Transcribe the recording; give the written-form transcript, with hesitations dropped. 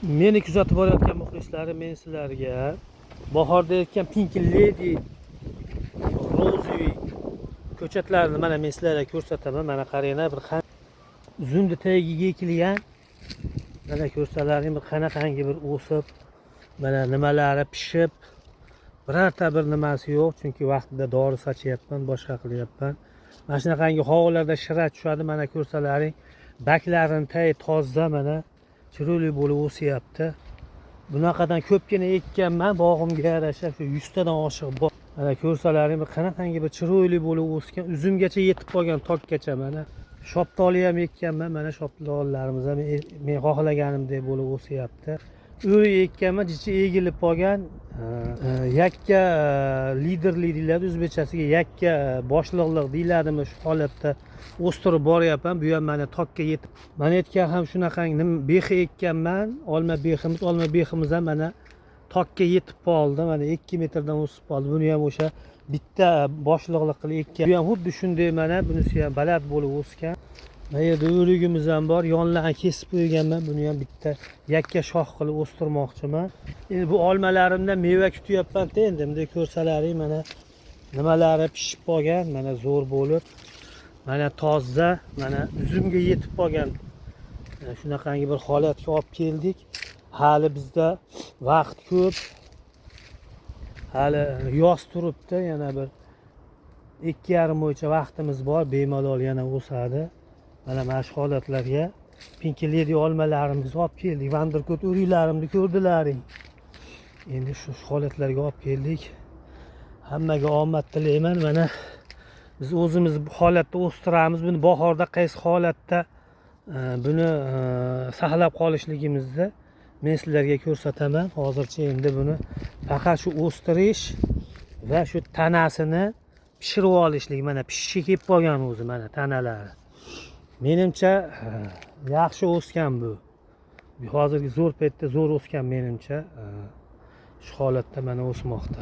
Meni kuzatib borayotgan muxlislarim, men sizlarga bahorda ekkan Pink Lady Rose ko'chatlarini mana men sizlarga ko'rsataman. Mana qaranglar, bir uzumni tagiga ekilgan. Mana ko'rsalaring bir qanaqangi bir o'sib, mana nimalari pishib, birorta bir nimasi yo'q, chunki vaqtida dori sachyapman, boshqa qilyapman. Mana shunaqangi hovlilarda shira tushadi. Mana ko'rsalaring, baklarini tay toza, mana chiroyli bo'lib o'syapti. Bunaqadan ko'pgina ekkanman, bog'imga yarasha shu 100 tadan oshiq bor. Mana ko'rsalaring, bir qanaqangi bir chiroyli bo'lib o'sgan, uzumgacha yetib qolgan, tokkacha. Mana shoptoli ham ekkanman, mana shoptollarimiz ham men xohlaganimdek bo'lib o'syapti. O'ri ekkanman, jichi egilib qolgan. Yakka liderlik deyiladi, o'zbekchasiga yakka boshliqlik deyiladimi, shu holatda o'stirib boryapman. Bu ham mana tokka yetib. Mana aytgan ham shunaqangi behi ekkanman, olma behimiz ham mana tokka yetib qoldi. Mana 2 metrdan o'sib qoldi. Buni ham o'sha bitta boshliqlik qilib ekkan. Bu ham xuddi shunday, mana bunisi ham baland bo'lib o'sgan. Mana yerda o'rigimiz ham bor, yonlarni kesib qo'yganman. Buni ham bitta yakka shox qilib o'stirmoqchiman. Endi bu olmalarimdan meva kutyapman-da, endi bunday ko'rsalaring, mana nimalari pishib qolgan, mana zo'r bo'lib, mana toza, mana uzumga yetib qolgan. Shunaqangi bir holatga olib keldik. Hali bizda vaqt ko'p. Hali yoz turibdi, yana bir 2,5 oycha vaqtimiz bor, bemalol yana o'sadi. Mana shu holatlarga Pink Lady olmalarimizni olib keldik. Vanderkot o'riklarimni ko'rdilaring. Endi shu holatlarga olib keldik. Hammaga omad tilayman. Mana biz o'zimiz bu holatda o'stiramiz. Buni bahorda qaysi holatda buni saqlab qolishligimizni men sizlarga ko'rsataman. Hozircha endi buni faqat shu o'stirish va shu tanasini pishirib olishlik. Mana pishishga kelib qolgan o'zi, mana tanalari. Menimcha yaxshi o'sgan bu. Hozirgi zo'r paytda zo'r o'sgan menimcha. Shu holatda mana o'smoqda.